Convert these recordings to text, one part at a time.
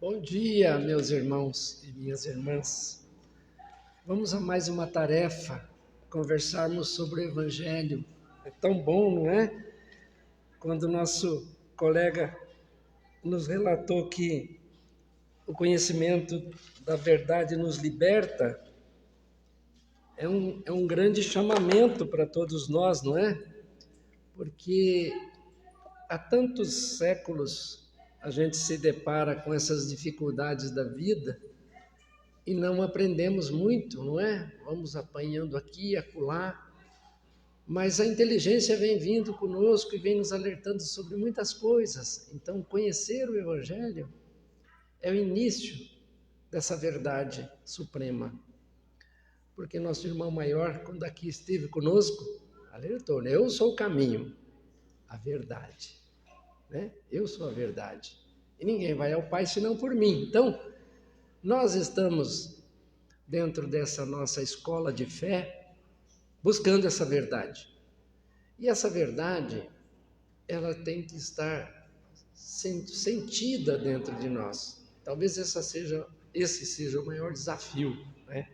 Bom dia, meus irmãos e minhas irmãs. Vamos a mais uma tarefa, conversarmos sobre o Evangelho. É tão bom, não é? Quando o nosso colega nos relatou que o conhecimento da verdade nos liberta, é um grande chamamento para todos nós, não é? Porque há tantos séculos a gente se depara com essas dificuldades da vida e não aprendemos muito, não é? Vamos apanhando aqui e acolá, mas a inteligência vem vindo conosco e vem nos alertando sobre muitas coisas. Então, conhecer o Evangelho é o início dessa verdade suprema. Porque nosso irmão maior, quando aqui esteve conosco, alertou, né? Eu sou o caminho, a verdade, né? Eu sou a verdade. E ninguém vai ao Pai senão por mim. Então, nós estamos dentro dessa nossa escola de fé, buscando essa verdade. E essa verdade, ela tem que estar sendo sentida dentro de nós. Talvez esse seja o maior desafio, né?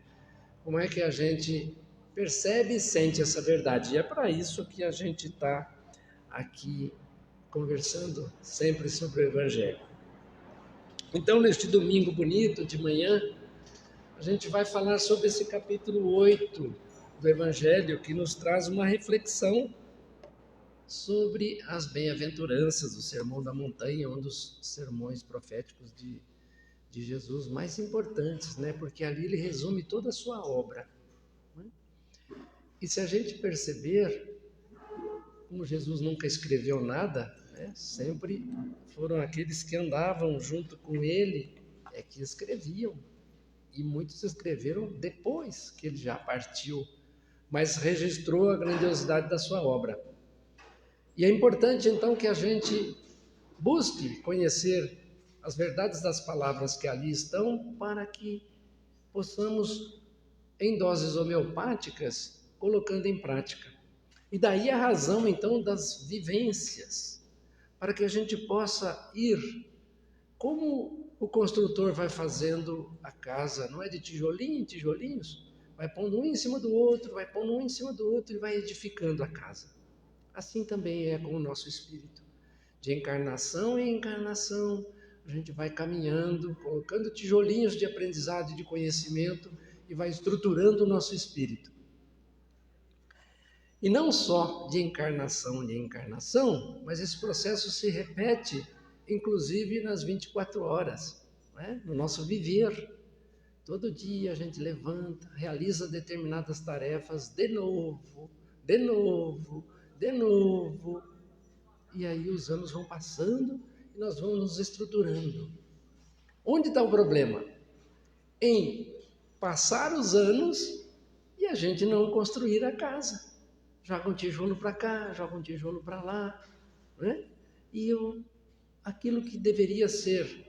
Como é que a gente percebe e sente essa verdade? E é para isso que a gente está aqui conversando sempre sobre o Evangelho. Então, neste domingo bonito de manhã, a gente vai falar sobre esse capítulo 8 do Evangelho, que nos traz uma reflexão sobre as bem-aventuranças do Sermão da Montanha, um dos sermões proféticos de Jesus mais importantes, né? Porque ali ele resume toda a sua obra. Né? E se a gente perceber, como Jesus nunca escreveu nada, né? Sempre foram aqueles que andavam junto com ele que escreviam. E muitos escreveram depois que ele já partiu, mas registrou a grandiosidade da sua obra. E é importante então que a gente busque conhecer as verdades das palavras que ali estão, para que possamos, em doses homeopáticas, colocando em prática. E daí a razão então das vivências, para que a gente possa ir como o construtor vai fazendo a casa, não é de tijolinho em tijolinhos, vai pondo um em cima do outro, vai pondo um em cima do outro e vai edificando a casa. Assim também é com o nosso espírito. De encarnação em encarnação, a gente vai caminhando, colocando tijolinhos de aprendizado e de conhecimento e vai estruturando o nosso espírito. E não só de encarnação em encarnação, mas esse processo se repete inclusive nas 24 horas, né? No nosso viver. Todo dia a gente levanta, realiza determinadas tarefas de novo, de novo, de novo. E aí os anos vão passando e nós vamos nos estruturando. Onde está o problema? Em passar os anos e a gente não construir a casa. Joga um tijolo para cá, joga um tijolo para lá, né? E aquilo que deveria ser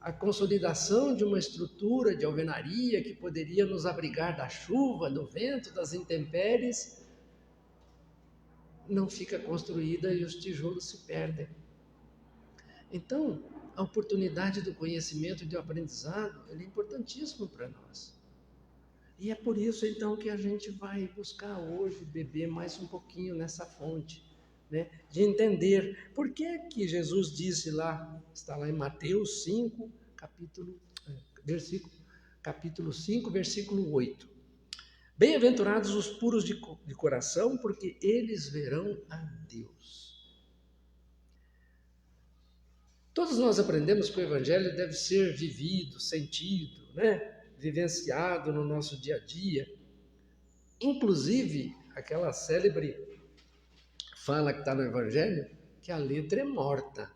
a consolidação de uma estrutura de alvenaria que poderia nos abrigar da chuva, do vento, das intempéries, não fica construída e os tijolos se perdem. Então, a oportunidade do conhecimento e do aprendizado é importantíssimo para nós. E é por isso, então, que a gente vai buscar hoje beber mais um pouquinho nessa fonte, né? De entender por que Jesus disse lá, está lá em Mateus 5, capítulo 5, versículo 8. Bem-aventurados os puros de coração, porque eles verão a Deus. Todos nós aprendemos que o Evangelho deve ser vivido, sentido, né? Vivenciado no nosso dia a dia. Inclusive, aquela célebre fala que está no Evangelho, que a letra é morta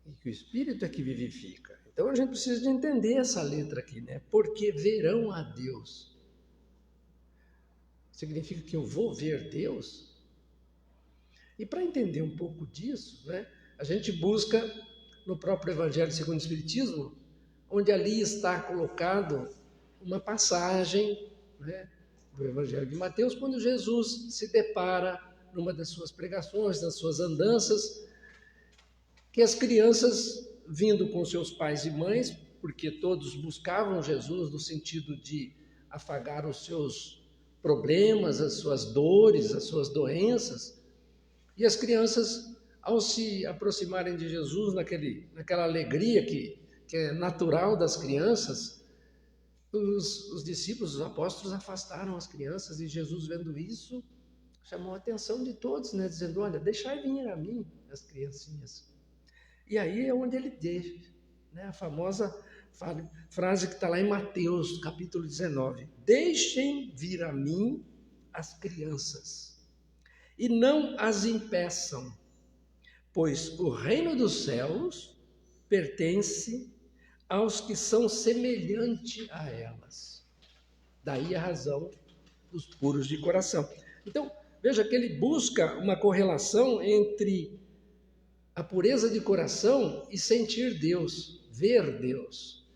e que o Espírito é que vivifica. Então a gente precisa de entender essa letra aqui, né? Porque verão a Deus. Significa que eu vou ver Deus? E para entender um pouco disso, né, a gente busca no próprio Evangelho segundo o Espiritismo, onde ali está colocado uma passagem, né, do Evangelho de Mateus, quando Jesus se depara numa das suas pregações, das suas andanças, que as crianças vindo com seus pais e mães, porque todos buscavam Jesus no sentido de afagar os seus problemas, as suas dores, as suas doenças. E as crianças, ao se aproximarem de Jesus, naquela alegria que é natural das crianças, os discípulos, os apóstolos afastaram as crianças, e Jesus, vendo isso, chamou a atenção de todos, né, dizendo: olha, deixai vir a mim as criancinhas. E aí é onde ele deixa, né, a famosa frase que está lá em Mateus, capítulo 19: deixem vir a mim as crianças e não as impeçam, pois o reino dos céus pertence aos que são semelhantes a elas. Daí a razão dos puros de coração. Então, veja que ele busca uma correlação entre a pureza de coração e sentir Deus, ver Deus.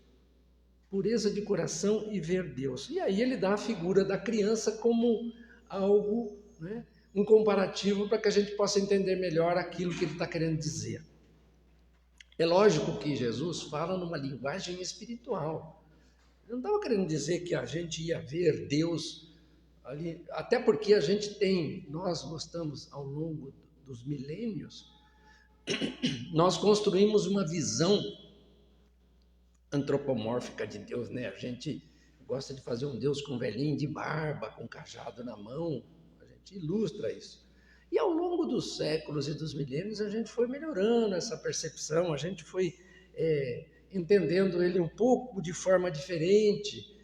Pureza de coração e ver Deus. E aí ele dá a figura da criança como algo, né, um comparativo para que a gente possa entender melhor aquilo que ele está querendo dizer. É lógico que Jesus fala numa linguagem espiritual. Ele não estava querendo dizer que a gente ia ver Deus ali, até porque a gente nós gostamos ao longo dos milênios, nós construímos uma visão antropomórfica de Deus, né? A gente gosta de fazer um Deus com velhinho de barba, com cajado na mão, a gente ilustra isso. E ao longo dos séculos e dos milênios a gente foi melhorando essa percepção, a gente foi entendendo ele um pouco de forma diferente,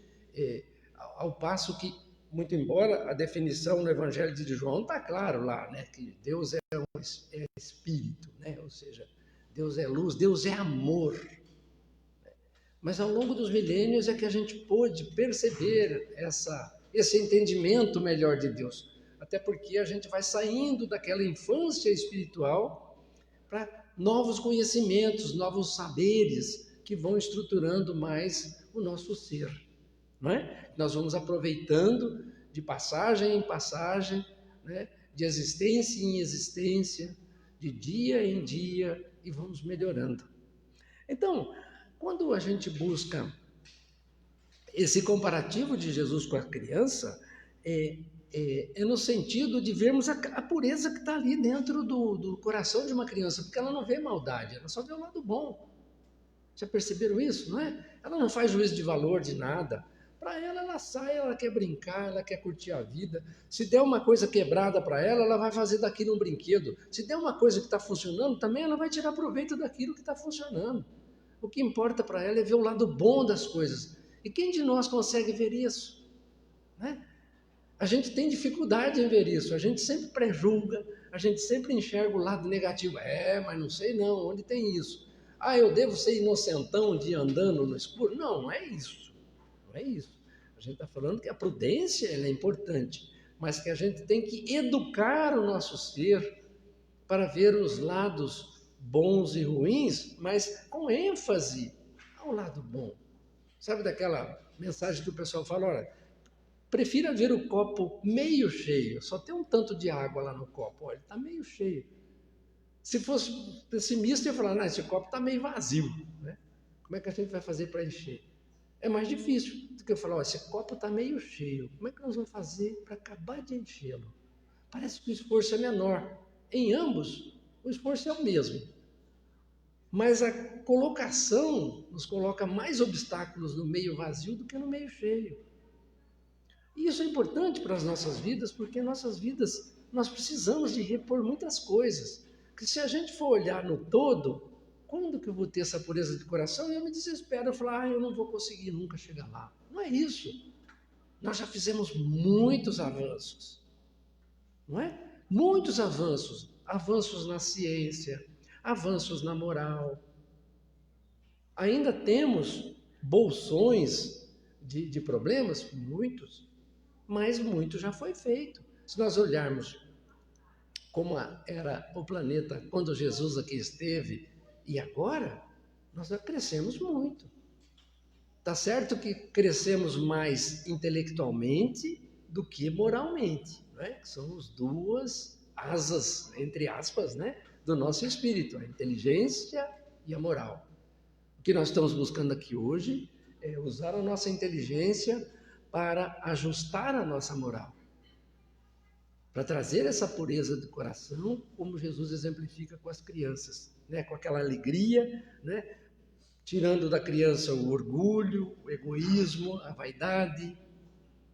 ao passo que, muito embora a definição no Evangelho de João está claro lá, né, que Deus é Espírito, né, ou seja, Deus é luz, Deus é amor. Mas ao longo dos milênios é que a gente pôde perceber esse entendimento melhor de Deus. Até porque a gente vai saindo daquela infância espiritual para novos conhecimentos, novos saberes que vão estruturando mais o nosso ser, não é? Nós vamos aproveitando de passagem em passagem, né? De existência em existência, de dia em dia, e vamos melhorando. Então, quando a gente busca esse comparativo de Jesus com a criança, é no sentido de vermos a pureza que está ali dentro do coração de uma criança, porque ela não vê maldade, ela só vê o lado bom. Já perceberam isso, não é? Ela não faz juízo de valor de nada. Para ela sai, ela quer brincar, ela quer curtir a vida. Se der uma coisa quebrada para ela, ela vai fazer daquilo um brinquedo. Se der uma coisa que está funcionando, também ela vai tirar proveito daquilo que está funcionando. O que importa para ela é ver o lado bom das coisas. E quem de nós consegue ver isso? Né? A gente tem dificuldade em ver isso, a gente sempre prejulga, a gente sempre enxerga o lado negativo. Mas não sei não, onde tem isso? Eu devo ser inocentão de ir andando no escuro? Não, não é isso. Não é isso. A gente está falando que a prudência ela é importante, mas que a gente tem que educar o nosso ser para ver os lados bons e ruins, mas com ênfase ao lado bom. Sabe daquela mensagem que o pessoal fala, olha, prefira ver o copo meio cheio, só tem um tanto de água lá no copo, olha, está meio cheio. Se fosse pessimista, eu ia falar, esse copo está meio vazio, né? Como é que a gente vai fazer para encher? É mais difícil do que eu falar, esse copo está meio cheio, como é que nós vamos fazer para acabar de enchê-lo? Parece que o esforço é menor. Em ambos, o esforço é o mesmo. Mas a colocação nos coloca mais obstáculos no meio vazio do que no meio cheio. E isso é importante para as nossas vidas, porque nossas vidas, nós precisamos de repor muitas coisas. Porque se a gente for olhar no todo, quando que eu vou ter essa pureza de coração? Eu me desespero, eu falo, eu não vou conseguir nunca chegar lá. Não é isso. Nós já fizemos muitos avanços. Não é? Muitos avanços. Avanços na ciência, avanços na moral. Ainda temos bolsões de problemas, muitos, mas muito já foi feito. Se nós olharmos como era o planeta quando Jesus aqui esteve e agora, nós já crescemos muito. Tá certo que crescemos mais intelectualmente do que moralmente, né? Que são as duas asas, entre aspas, né, do nosso espírito, a inteligência e a moral. O que nós estamos buscando aqui hoje é usar a nossa inteligência para ajustar a nossa moral, para trazer essa pureza do coração, como Jesus exemplifica com as crianças, né? Com aquela alegria, né? Tirando da criança o orgulho, o egoísmo, a vaidade,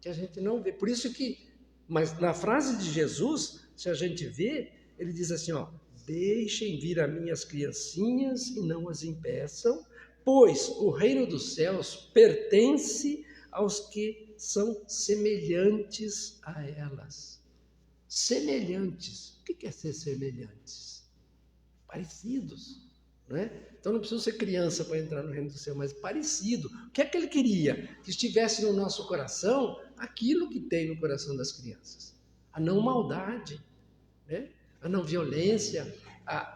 que a gente não vê. Por isso que, mas na frase de Jesus, se a gente vê, ele diz assim, ó, deixem vir a mim as criancinhas e não as impeçam, pois o reino dos céus pertence aos que são semelhantes a elas. Semelhantes. O que é ser semelhantes? Parecidos, não é? Então não precisa ser criança para entrar no reino do céu, mas parecido. O que é que ele queria? Que estivesse no nosso coração aquilo que tem no coração das crianças. A não maldade, né? A não violência,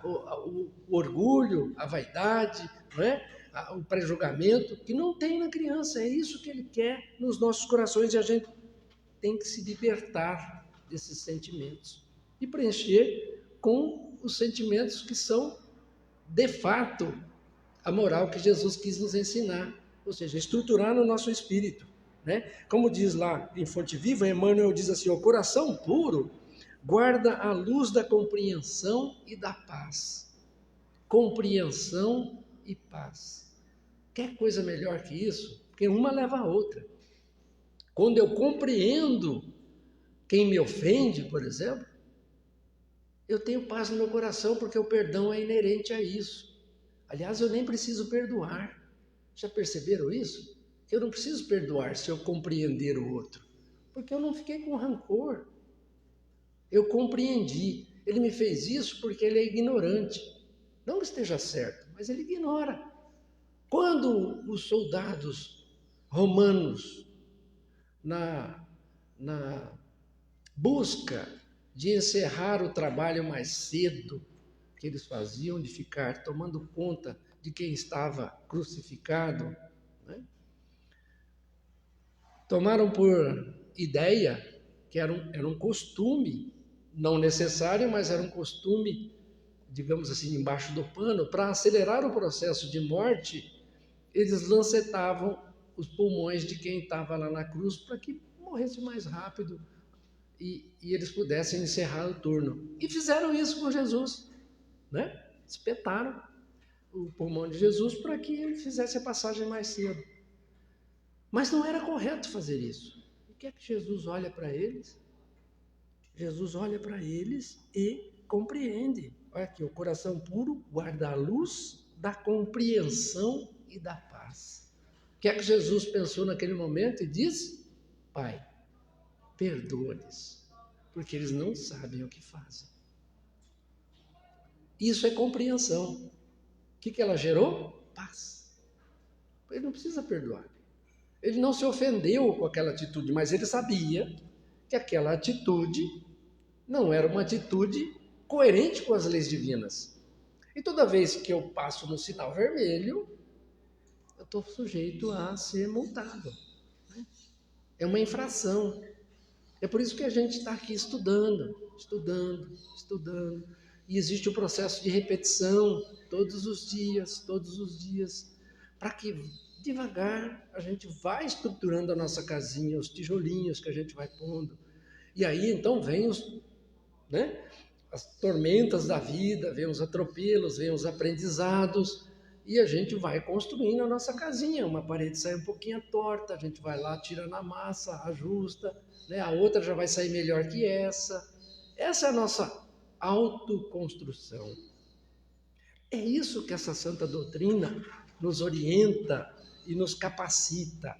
o orgulho, a vaidade, não é? O pré-julgamento, que não tem na criança. É isso que ele quer nos nossos corações e a gente tem que se libertar desses sentimentos e preencher com os sentimentos que são, de fato, a moral que Jesus quis nos ensinar, ou seja, estruturar no nosso espírito, né? Como diz lá em Fonte Viva, Emmanuel diz assim, o coração puro guarda a luz da compreensão e da paz. Compreensão e paz. Quer coisa melhor que isso? Porque uma leva a outra. Quando eu compreendo quem me ofende, por exemplo, eu tenho paz no meu coração, porque o perdão é inerente a isso. Aliás, eu nem preciso perdoar. Já perceberam isso? Eu não preciso perdoar se eu compreender o outro, porque eu não fiquei com rancor. Eu compreendi. Ele me fez isso porque ele é ignorante. Não que esteja certo, mas ele ignora. Quando os soldados romanos, na busca de encerrar o trabalho mais cedo que eles faziam, de ficar tomando conta de quem estava crucificado, né? Tomaram por ideia que era um costume, não necessário, mas era um costume, digamos assim, embaixo do pano, para acelerar o processo de morte, eles lancetavam os pulmões de quem estava lá na cruz para que morresse mais rápido e eles pudessem encerrar o turno. E fizeram isso com Jesus, né? Espetaram o pulmão de Jesus para que ele fizesse a passagem mais cedo. Mas não era correto fazer isso. O que é que Jesus olha para eles? Jesus olha para eles e compreende. Olha aqui, o coração puro guarda a luz da compreensão e da paz. O que é que Jesus pensou naquele momento e disse? Pai, perdoa-lhes, porque eles não sabem o que fazem. Isso é compreensão. O que ela gerou? Paz. Ele não precisa perdoar. Ele não se ofendeu com aquela atitude, mas ele sabia que aquela atitude não era uma atitude coerente com as leis divinas. E toda vez que eu passo no sinal vermelho, eu estou sujeito a ser multado. É uma infração. É por isso que a gente está aqui estudando. E existe o processo de repetição todos os dias, para que devagar a gente vai estruturando a nossa casinha, os tijolinhos que a gente vai pondo. E aí então vem as tormentas da vida, vem os atropelos, vem os aprendizados, e a gente vai construindo a nossa casinha. Uma parede sai um pouquinho torta, a gente vai lá, tira na massa, ajusta, né? A outra já vai sair melhor que essa. Essa é a nossa autoconstrução. É isso que essa santa doutrina nos orienta e nos capacita,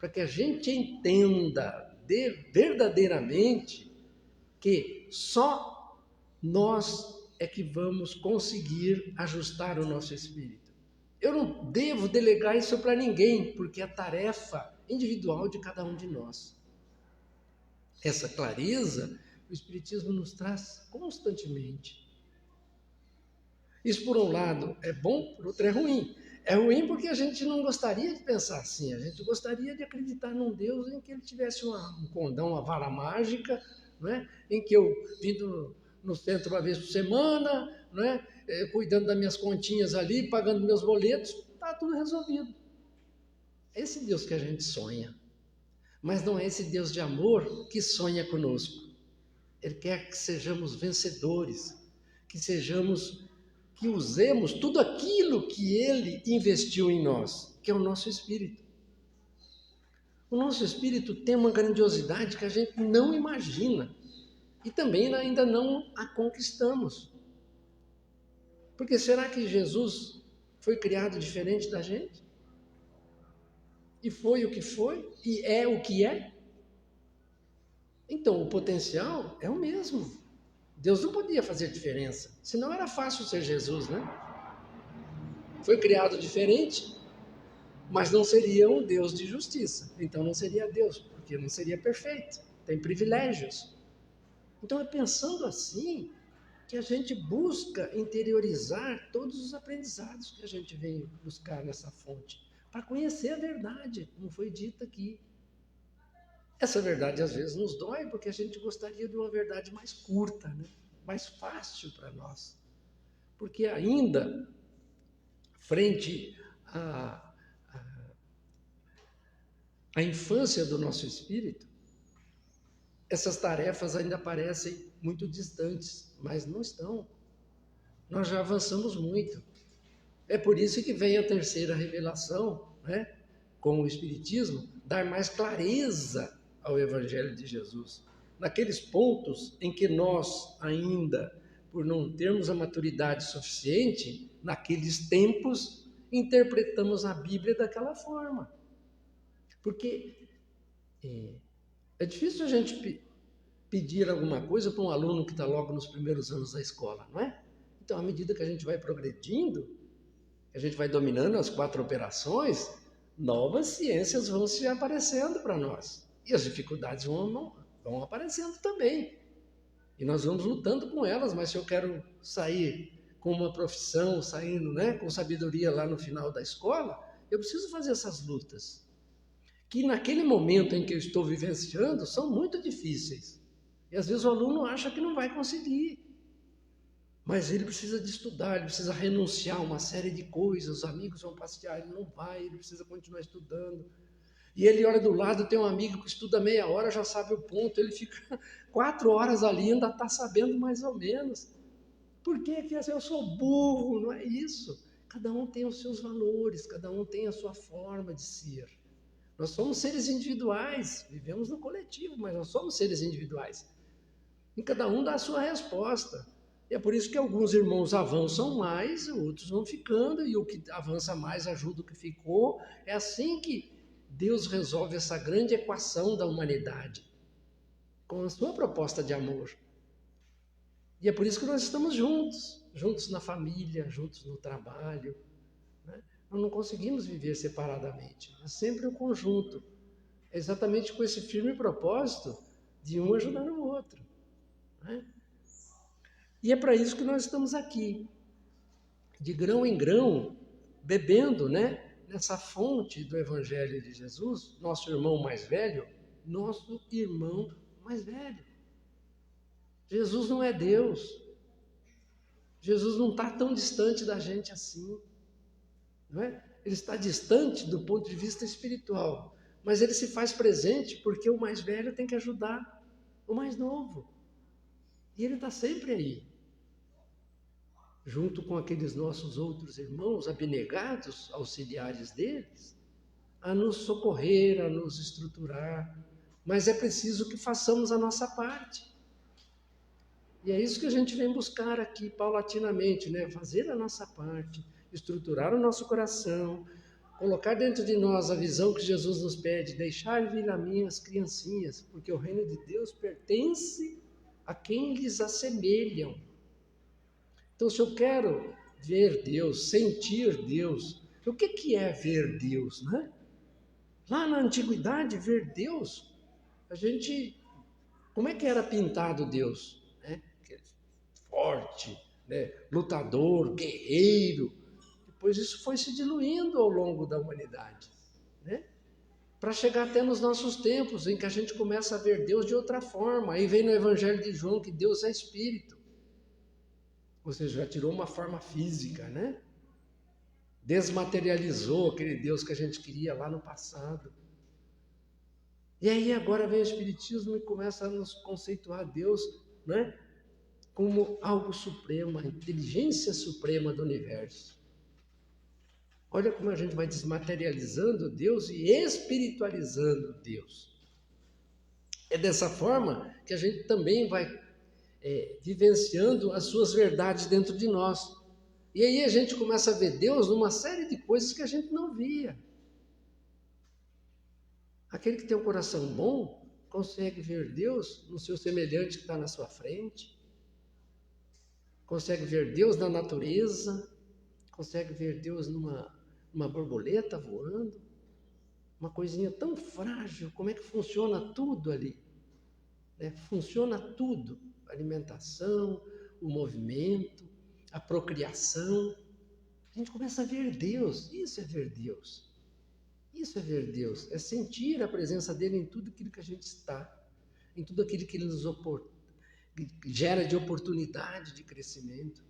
para que a gente entenda verdadeiramente que só nós é que vamos conseguir ajustar o nosso espírito. Eu não devo delegar isso para ninguém, porque é tarefa individual de cada um de nós. Essa clareza o Espiritismo nos traz constantemente. Isso, por um lado, é bom, por outro, é ruim. É ruim porque a gente não gostaria de pensar assim, a gente gostaria de acreditar num Deus em que ele tivesse um condão, uma vara mágica, não é? Em que eu vindo no centro uma vez por semana, não é? Cuidando das minhas continhas ali, pagando meus boletos, está tudo resolvido. É esse Deus que a gente sonha. Mas não é esse Deus de amor que sonha conosco. Ele quer que sejamos vencedores, que usemos tudo aquilo que Ele investiu em nós, que é o nosso espírito. O nosso espírito tem uma grandiosidade que a gente não imagina e também ainda não a conquistamos. Porque será que Jesus foi criado diferente da gente? E foi o que foi? E é o que é? Então, o potencial é o mesmo. Deus não podia fazer diferença, senão era fácil ser Jesus, né? Foi criado diferente, mas não seria um Deus de justiça. Então não seria Deus, porque não seria perfeito. Tem privilégios. Então é pensando assim que a gente busca interiorizar todos os aprendizados que a gente vem buscar nessa fonte, para conhecer a verdade, como foi dito aqui. Essa verdade às vezes nos dói, porque a gente gostaria de uma verdade mais curta, né? Mais fácil para nós. Porque ainda, frente à infância do nosso espírito, essas tarefas ainda parecem muito distantes, mas não estão. Nós já avançamos muito. É por isso que vem a terceira revelação, né, com o Espiritismo, dar mais clareza ao Evangelho de Jesus. Naqueles pontos em que nós ainda, por não termos a maturidade suficiente, naqueles tempos, interpretamos a Bíblia daquela forma. Porque é difícil a gente pedir alguma coisa para um aluno que está logo nos primeiros anos da escola, não é? Então, à medida que a gente vai progredindo, a gente vai dominando as 4 operações, novas ciências vão se aparecendo para nós. E as dificuldades vão aparecendo também. E nós vamos lutando com elas, mas se eu quero sair com uma profissão, saindo, né, com sabedoria lá no final da escola, eu preciso fazer essas lutas. Que naquele momento em que eu estou vivenciando, são muito difíceis. E às vezes o aluno acha que não vai conseguir. Mas ele precisa de estudar, ele precisa renunciar a uma série de coisas, os amigos vão passear, ele não vai, ele precisa continuar estudando. E ele olha do lado, tem um amigo que estuda meia hora, já sabe o ponto, ele fica 4 horas ali, ainda está sabendo mais ou menos. Por que eu sou burro? Não é isso. Cada um tem os seus valores, cada um tem a sua forma de ser. Nós somos seres individuais, vivemos no coletivo, mas nós somos seres individuais. E cada um dá a sua resposta. E é por isso que alguns irmãos avançam mais, outros vão ficando, e o que avança mais ajuda o que ficou. É assim que Deus resolve essa grande equação da humanidade, com a sua proposta de amor. E é por isso que nós estamos juntos, juntos na família, juntos no trabalho, né? Nós não conseguimos viver separadamente, é sempre o conjunto. É exatamente com esse firme propósito de um ajudar o outro, né? E é para isso que nós estamos aqui, de grão em grão, bebendo, né, nessa fonte do Evangelho de Jesus, nosso irmão mais velho. Jesus não é Deus. Jesus não está tão distante da gente assim, não é? Ele está distante do ponto de vista espiritual, mas ele se faz presente porque o mais velho tem que ajudar o mais novo. E ele está sempre aí, junto com aqueles nossos outros irmãos abnegados, auxiliares deles, a nos socorrer, a nos estruturar. Mas é preciso que façamos a nossa parte. E é isso que a gente vem buscar aqui paulatinamente, né? Fazer a nossa parte, estruturar o nosso coração, colocar dentro de nós a visão que Jesus nos pede, deixar vir a mim as criancinhas, porque o reino de Deus pertence a quem lhes assemelham. Então, se eu quero ver Deus, sentir Deus, o que é ver Deus, né? Lá na antiguidade, ver Deus, como é que era pintado Deus? Né? Forte, né? Lutador, guerreiro. Depois isso foi se diluindo ao longo da humanidade, né? Para chegar até nos nossos tempos, em que a gente começa a ver Deus de outra forma. Aí vem no Evangelho de João que Deus é Espírito. Ou seja, já tirou uma forma física, né? desmaterializou aquele Deus que a gente queria lá no passado. E aí agora vem o Espiritismo e começa a nos conceituar Deus, né, como algo supremo, a inteligência suprema do universo. Olha como a gente vai desmaterializando Deus e espiritualizando Deus. É dessa forma que a gente também vai vivenciando as suas verdades dentro de nós. E aí a gente começa a ver Deus numa série de coisas que a gente não via. Aquele que tem um coração bom consegue ver Deus no seu semelhante que está na sua frente, consegue ver Deus na natureza, consegue ver Deus numa borboleta voando, uma coisinha tão frágil, como é que funciona tudo ali? Funciona tudo, a alimentação, o movimento, a procriação. A gente começa a ver Deus, isso é ver Deus. Isso é ver Deus, é sentir a presença dele em tudo aquilo que a gente está, em tudo aquilo que ele nos gera de oportunidade de crescimento.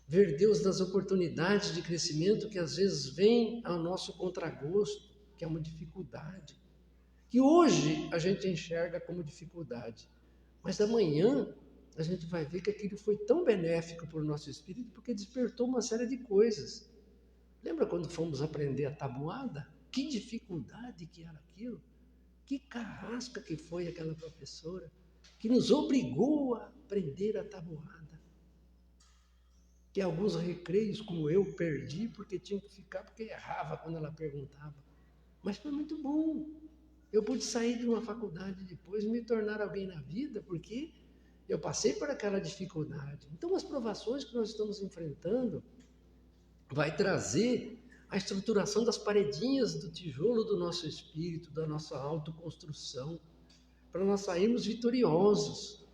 Ver Deus nas oportunidades de crescimento que às vezes vem ao nosso contragosto, que é uma dificuldade, que hoje a gente enxerga como dificuldade, mas amanhã a gente vai ver que aquilo foi tão benéfico para o nosso espírito porque despertou uma série de coisas. Lembra quando fomos aprender a tabuada? Que dificuldade que era aquilo, que carrasca que foi aquela professora, que nos obrigou a aprender a tabuada. Que alguns recreios, como eu, perdi porque tinha que ficar, porque errava quando ela perguntava. Mas foi muito bom. Eu pude sair de uma faculdade depois e me tornar alguém na vida, porque eu passei por aquela dificuldade. Então, as provações que nós estamos enfrentando vai trazer a estruturação das paredinhas do tijolo do nosso espírito, da nossa autoconstrução, para nós sairmos vitoriosos.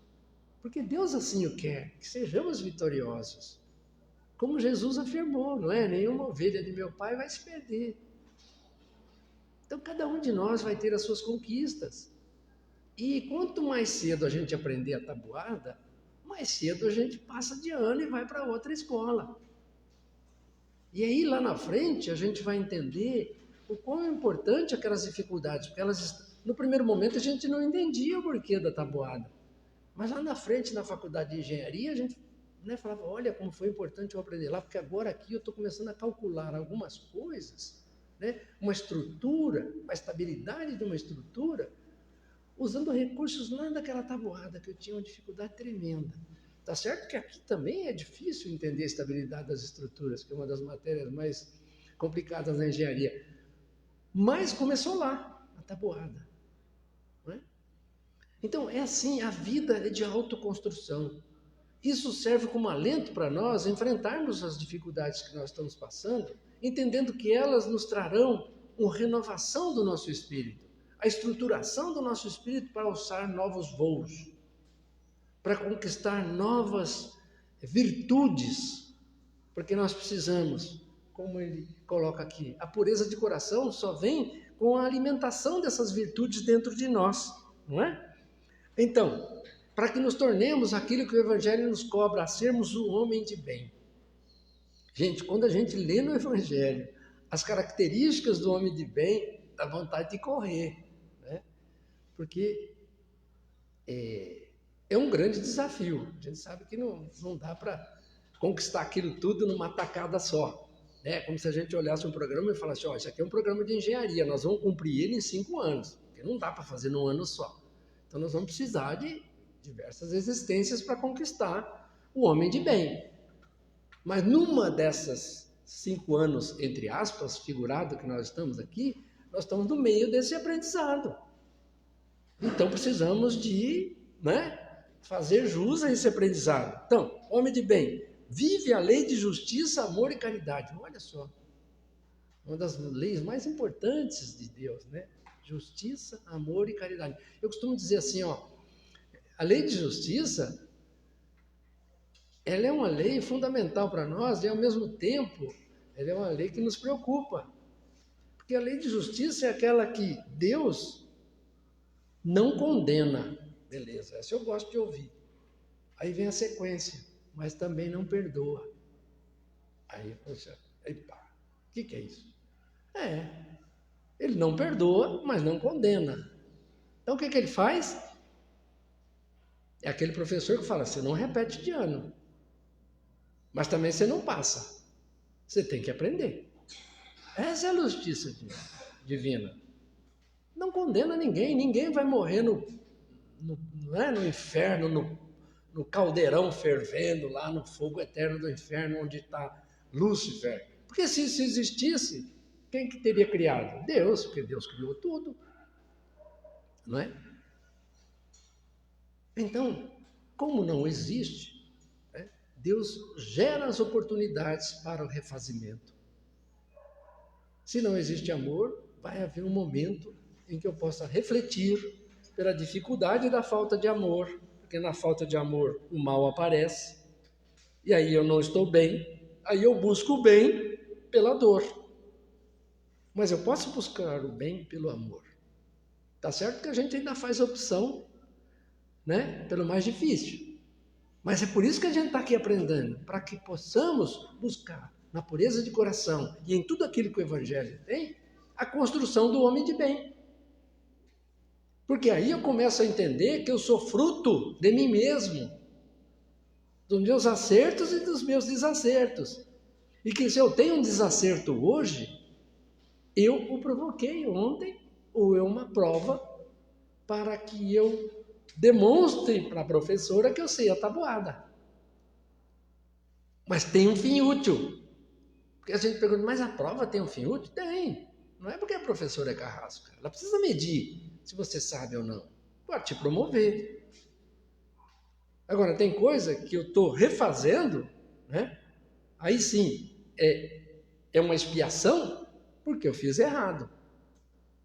Porque Deus assim o quer, que sejamos vitoriosos. Como Jesus afirmou, não é? Nenhuma ovelha de meu Pai vai se perder. Então, cada um de nós vai ter as suas conquistas. E quanto mais cedo a gente aprender a tabuada, mais cedo a gente passa de ano e vai para outra escola. E aí, lá na frente, a gente vai entender o quão é importante aquelas dificuldades, porque no primeiro momento a gente não entendia o porquê da tabuada. Mas lá na frente, na faculdade de engenharia, a gente falava, olha como foi importante eu aprender lá, porque agora aqui eu estou começando a calcular algumas coisas, uma estrutura, uma estabilidade de uma estrutura, usando recursos lá daquela tabuada, que eu tinha uma dificuldade tremenda. Tá certo que aqui também é difícil entender a estabilidade das estruturas, que é uma das matérias mais complicadas na engenharia. Mas começou lá, a tabuada. Não é? Então, é assim, a vida é de autoconstrução. Isso serve como alento para nós enfrentarmos as dificuldades que nós estamos passando, entendendo que elas nos trarão uma renovação do nosso espírito, a estruturação do nosso espírito para alçar novos voos, para conquistar novas virtudes, porque nós precisamos, como ele coloca aqui, a pureza de coração só vem com a alimentação dessas virtudes dentro de nós, não é? Então, para que nos tornemos aquilo que o Evangelho nos cobra, a sermos o homem de bem. Gente, quando a gente lê no Evangelho as características do homem de bem, dá vontade de correr, né? Porque é um grande desafio. A gente sabe que não dá para conquistar aquilo tudo numa tacada só. É como se a gente olhasse um programa e falasse, isso aqui é um programa de engenharia, nós vamos cumprir ele em 5 anos, porque não dá para fazer num ano só. Então nós vamos precisar de diversas existências para conquistar o homem de bem. Mas numa dessas 5 anos, entre aspas, figurado que nós estamos aqui, nós estamos no meio desse aprendizado. Então precisamos de fazer jus a esse aprendizado. Então, homem de bem, vive a lei de justiça, amor e caridade. Olha só, uma das leis mais importantes de Deus, né? Justiça, amor e caridade. Eu costumo dizer assim, a lei de justiça, ela é uma lei fundamental para nós e, ao mesmo tempo, ela é uma lei que nos preocupa. Porque a lei de justiça é aquela que Deus não condena. Beleza, essa eu gosto de ouvir. Aí vem a sequência, mas também não perdoa. Aí, poxa, que é isso? Ele não perdoa, mas não condena. Então o que ele faz? É aquele professor que fala, você não repete de ano, mas também você não passa. Você tem que aprender. Essa é a justiça divina. Não condena ninguém, ninguém vai morrer no inferno, no caldeirão fervendo, lá no fogo eterno do inferno, onde está Lúcifer. Porque se isso existisse, quem que teria criado? Deus, porque Deus criou tudo. Não é? Então, como não existe, Deus gera as oportunidades para o refazimento. Se não existe amor, vai haver um momento em que eu possa refletir pela dificuldade da falta de amor, porque na falta de amor o mal aparece, e aí eu não estou bem, aí eu busco o bem pela dor. Mas eu posso buscar o bem pelo amor. Tá certo que a gente ainda faz opção, pelo mais difícil. Mas é por isso que a gente está aqui aprendendo, para que possamos buscar na pureza de coração e em tudo aquilo que o Evangelho tem, a construção do homem de bem. Porque aí eu começo a entender que eu sou fruto de mim mesmo, dos meus acertos e dos meus desacertos. E que se eu tenho um desacerto hoje, eu o provoquei ontem, ou é uma prova para que eu demonstre para a professora que eu sei a tabuada. Mas tem um fim útil. Porque a gente pergunta, mas a prova tem um fim útil? Tem. Não é porque a professora é carrasca. Ela precisa medir se você sabe ou não. Pode te promover. Agora, tem coisa que eu estou refazendo, aí sim, é uma expiação porque eu fiz errado.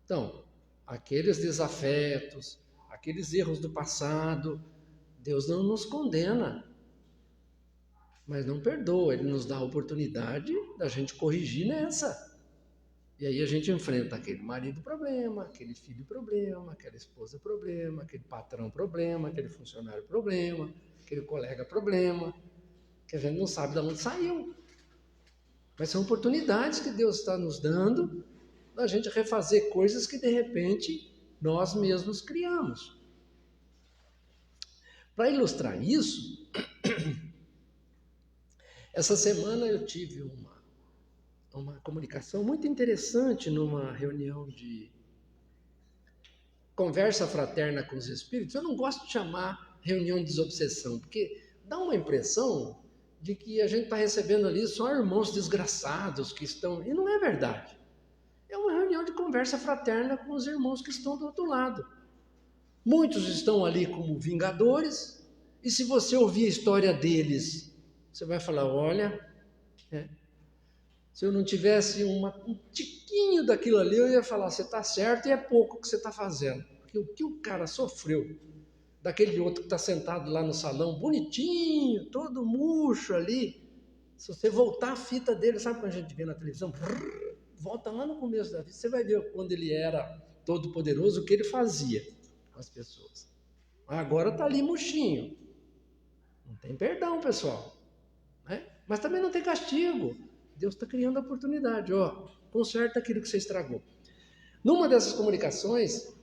Então, aqueles desafetos, aqueles erros do passado, Deus não nos condena, mas não perdoa. Ele nos dá a oportunidade da gente corrigir nessa. E aí a gente enfrenta aquele marido problema, aquele filho problema, aquela esposa problema, aquele patrão problema, aquele funcionário problema, aquele colega problema, que a gente não sabe de onde saiu. Mas são oportunidades que Deus está nos dando da gente refazer coisas que de repente nós mesmos criamos. Para ilustrar isso, essa semana eu tive uma comunicação muito interessante numa reunião de conversa fraterna com os espíritos. Eu não gosto de chamar reunião de desobsessão, porque dá uma impressão de que a gente está recebendo ali só irmãos desgraçados que estão... E não é verdade. É uma reunião de conversa fraterna com os irmãos que estão do outro lado. Muitos estão ali como vingadores, e se você ouvir a história deles, você vai falar, olha... Se eu não tivesse um tiquinho daquilo ali, eu ia falar, você está certo e é pouco o que você está fazendo. Porque o que o cara sofreu, daquele outro que está sentado lá no salão, bonitinho, todo murcho ali, se você voltar a fita dele, sabe quando a gente vê na televisão? Volta lá no começo da vida, você vai ver quando ele era todo poderoso, o que ele fazia com as pessoas. Agora está ali murchinho. Não tem perdão, pessoal. Mas também não tem castigo. Deus está criando a oportunidade, conserta aquilo que você estragou. Numa dessas comunicações,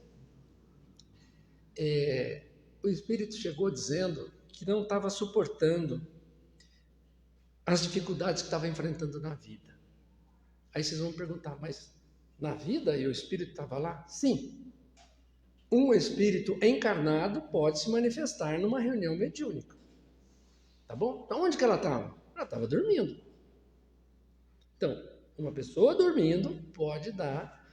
o Espírito chegou dizendo que não estava suportando as dificuldades que estava enfrentando na vida. Aí vocês vão perguntar, mas na vida e o Espírito estava lá? Sim. Um Espírito encarnado pode se manifestar numa reunião mediúnica. Tá bom? Então onde que ela estava? Ela estava dormindo. Então, uma pessoa dormindo pode dar.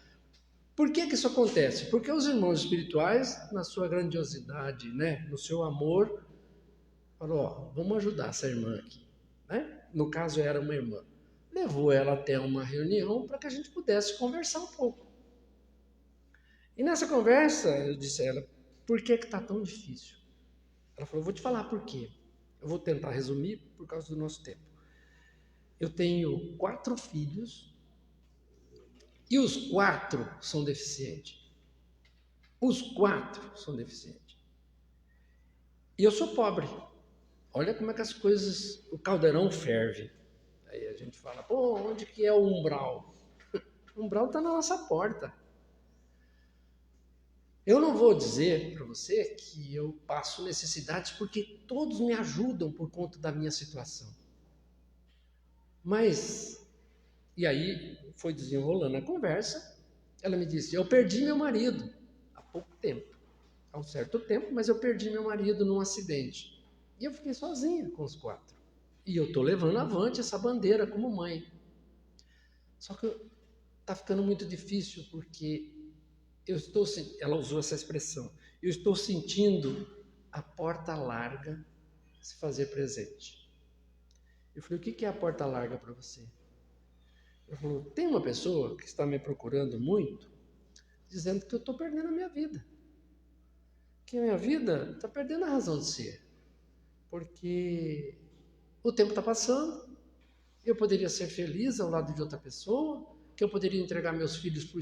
Por que isso acontece? Porque os irmãos espirituais, na sua grandiosidade, no seu amor, falaram, vamos ajudar essa irmã aqui. No caso, era uma irmã. Levou ela até uma reunião para que a gente pudesse conversar um pouco. E nessa conversa, eu disse a ela, por que está tão difícil? Ela falou, vou te falar por quê. Eu vou tentar resumir por causa do nosso tempo. Eu tenho 4 filhos e os 4 são deficientes. Os 4 são deficientes. E eu sou pobre. Olha como é que as coisas, o caldeirão ferve. Aí gente fala, pô, onde que é o umbral? O umbral está na nossa porta. Eu não vou dizer para você que eu passo necessidades, porque todos me ajudam por conta da minha situação. Mas, e aí foi desenrolando a conversa, ela me disse, eu perdi meu marido há pouco tempo, há um certo tempo, mas eu perdi meu marido num acidente. E eu fiquei sozinha com os 4. E eu estou levando avante essa bandeira como mãe. Só que está ficando muito difícil, porque ela usou essa expressão, eu estou sentindo a porta larga se fazer presente. Eu falei, o que é a porta larga para você? Ele falou, tem uma pessoa que está me procurando muito, dizendo que eu estou perdendo a minha vida. Que a minha vida está perdendo a razão de ser. Porque o tempo está passando, eu poderia ser feliz ao lado de outra pessoa, que eu poderia entregar meus filhos para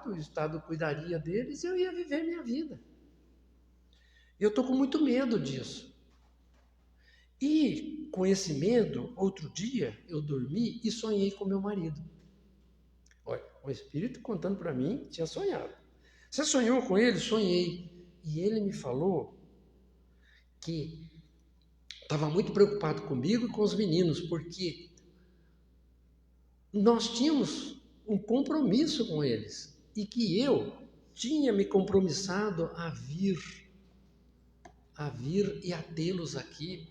o Estado cuidaria deles e eu ia viver minha vida. Eu estou com muito medo disso. E com esse medo, outro dia eu dormi e sonhei com meu marido. Olha, o Espírito contando para mim, tinha sonhado. Você sonhou com ele? Sonhei. E ele me falou que estava muito preocupado comigo e com os meninos, porque nós tínhamos um compromisso com eles e que eu tinha me compromissado a vir e a tê-los aqui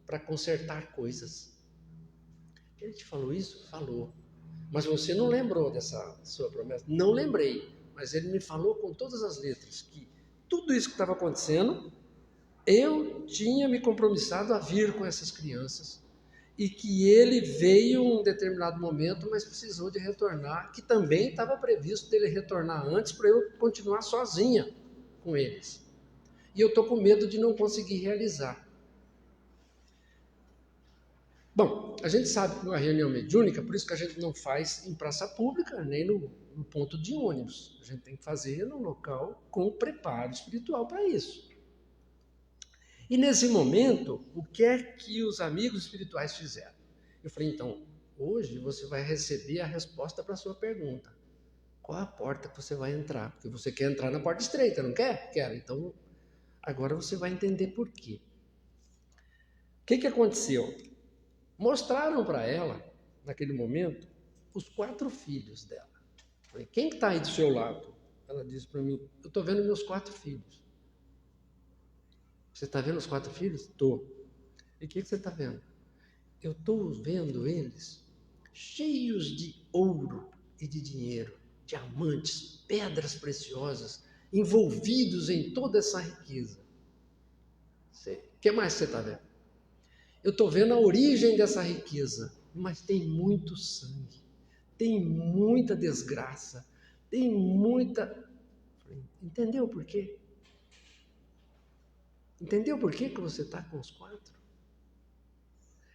para consertar coisas. Ele te falou isso? Falou. Mas você não lembrou dessa sua promessa? Não lembrei, mas ele me falou com todas as letras que tudo isso que estava acontecendo, eu tinha me compromissado a vir com essas crianças e que ele veio em um determinado momento, mas precisou de retornar, que também estava previsto dele retornar antes para eu continuar sozinha com eles. E eu estou com medo de não conseguir realizar. Bom, a gente sabe que uma reunião mediúnica, por isso que a gente não faz em praça pública, nem no ponto de ônibus. A gente tem que fazer no local com preparo espiritual para isso. E nesse momento, o que é que os amigos espirituais fizeram? Eu falei, então, hoje você vai receber a resposta para a sua pergunta. Qual a porta que você vai entrar? Porque você quer entrar na porta estreita, não quer? Quero. Então, agora você vai entender por quê. O que aconteceu? Mostraram para ela, naquele momento, os 4 filhos dela. Eu falei, quem está aí do seu lado? Ela disse para mim, eu estou vendo meus 4 filhos. Você está vendo os 4 filhos? Estou. E o que você está vendo? Eu estou vendo eles cheios de ouro e de dinheiro, diamantes, pedras preciosas, envolvidos em toda essa riqueza. O que mais você está vendo? Eu estou vendo a origem dessa riqueza, mas tem muito sangue, tem muita desgraça, tem muita... Entendeu por quê? Entendeu por que você está com os 4?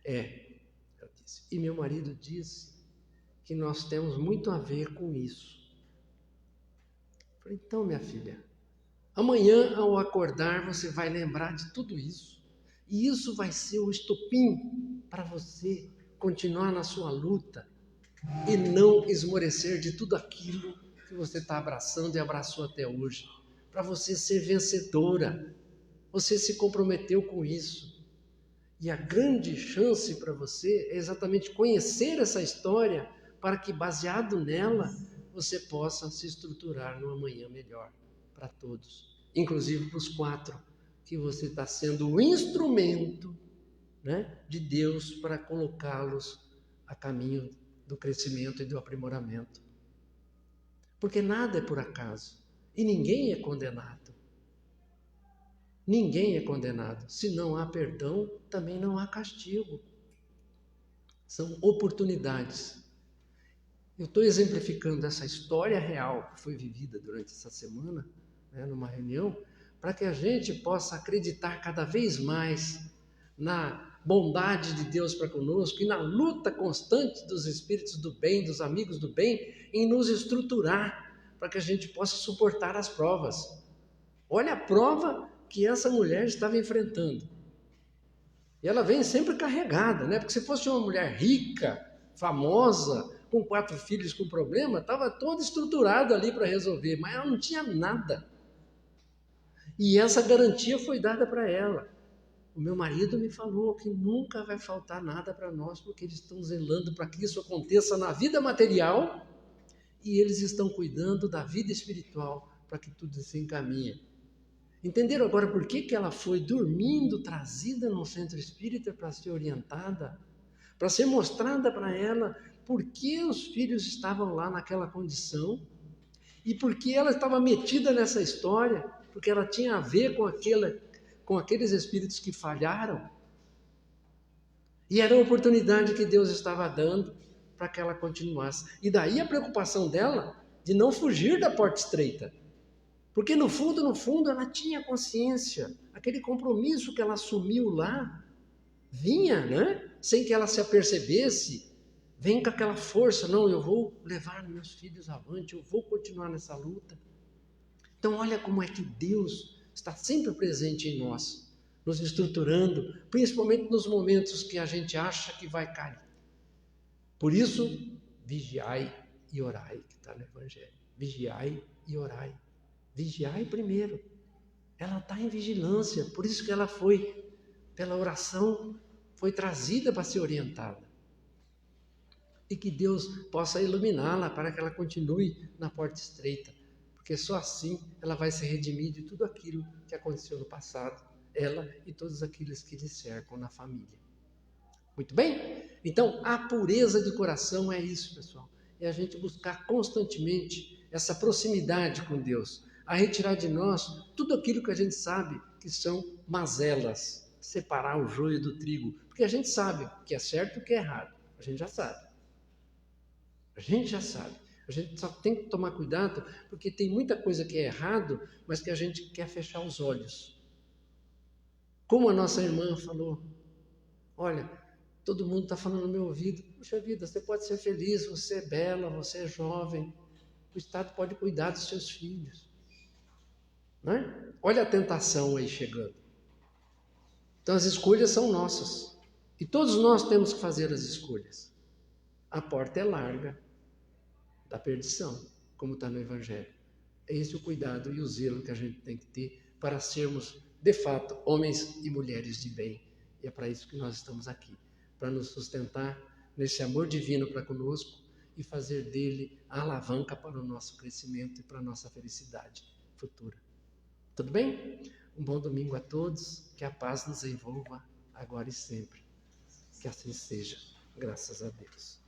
Eu disse. E meu marido disse que nós temos muito a ver com isso. Eu falei, então, minha filha, amanhã ao acordar você vai lembrar de tudo isso. E isso vai ser o estopim para você continuar na sua luta e não esmorecer de tudo aquilo que você está abraçando e abraçou até hoje. Para você ser vencedora. Você se comprometeu com isso. E a grande chance para você é exatamente conhecer essa história para que, baseado nela, você possa se estruturar num amanhã melhor para todos, inclusive para os 4, que você está sendo o instrumento, né, de Deus para colocá-los a caminho do crescimento e do aprimoramento. Porque nada é por acaso e ninguém é condenado. Ninguém é condenado. Se não há perdão, também não há castigo. São oportunidades. Eu estou exemplificando essa história real que foi vivida durante essa semana, né, numa reunião, para que a gente possa acreditar cada vez mais na bondade de Deus para conosco e na luta constante dos espíritos do bem, dos amigos do bem, em nos estruturar para que a gente possa suportar as provas. Olha a prova que essa mulher estava enfrentando. E ela vem sempre carregada, né? Porque se fosse uma mulher rica, famosa, com 4 filhos com problema, estava toda estruturada ali para resolver, mas ela não tinha nada. E essa garantia foi dada para ela. O meu marido me falou que nunca vai faltar nada para nós, porque eles estão zelando para que isso aconteça na vida material e eles estão cuidando da vida espiritual para que tudo se encaminhe. Entenderam agora por que ela foi dormindo, trazida no centro espírita para ser orientada, para ser mostrada para ela por que os filhos estavam lá naquela condição e por que ela estava metida nessa história, porque ela tinha a ver com aqueles espíritos que falharam. E era a oportunidade que Deus estava dando para que ela continuasse. E daí a preocupação dela de não fugir da porta estreita. Porque no fundo, ela tinha consciência. Aquele compromisso que ela assumiu lá, vinha, né? Sem que ela se apercebesse, vem com aquela força. Não, eu vou levar meus filhos avante, eu vou continuar nessa luta. Então olha como é que Deus está sempre presente em nós, nos estruturando, principalmente nos momentos que a gente acha que vai cair. Por isso, vigiai e orai, que está no Evangelho. Vigiai e orai. Vigiai primeiro. Ela está em vigilância, por isso que ela foi, pela oração, foi trazida para ser orientada. E que Deus possa iluminá-la para que ela continue na porta estreita, porque só assim ela vai se redimir de tudo aquilo que aconteceu no passado, ela e todos aqueles que lhe cercam na família. Muito bem? Então, a pureza de coração é isso, pessoal. É a gente buscar constantemente essa proximidade com Deus, a retirar de nós tudo aquilo que a gente sabe que são mazelas, separar o joio do trigo, porque a gente sabe o que é certo e o que é errado, a gente já sabe. A gente já sabe. A gente só tem que tomar cuidado, porque tem muita coisa que é errado, mas que a gente quer fechar os olhos. Como a nossa irmã falou, olha, todo mundo está falando no meu ouvido, puxa vida, você pode ser feliz, você é bela, você é jovem, o Estado pode cuidar dos seus filhos. Não é? Olha a tentação aí chegando. Então as escolhas são nossas. E todos nós temos que fazer as escolhas. A porta é larga da perdição, como está no Evangelho. É esse o cuidado e o zelo que a gente tem que ter para sermos, de fato, homens e mulheres de bem. E é para isso que nós estamos aqui, para nos sustentar nesse amor divino para conosco e fazer dele a alavanca para o nosso crescimento e para a nossa felicidade futura. Tudo bem? Um bom domingo a todos, que a paz nos envolva agora e sempre. Que assim seja, graças a Deus.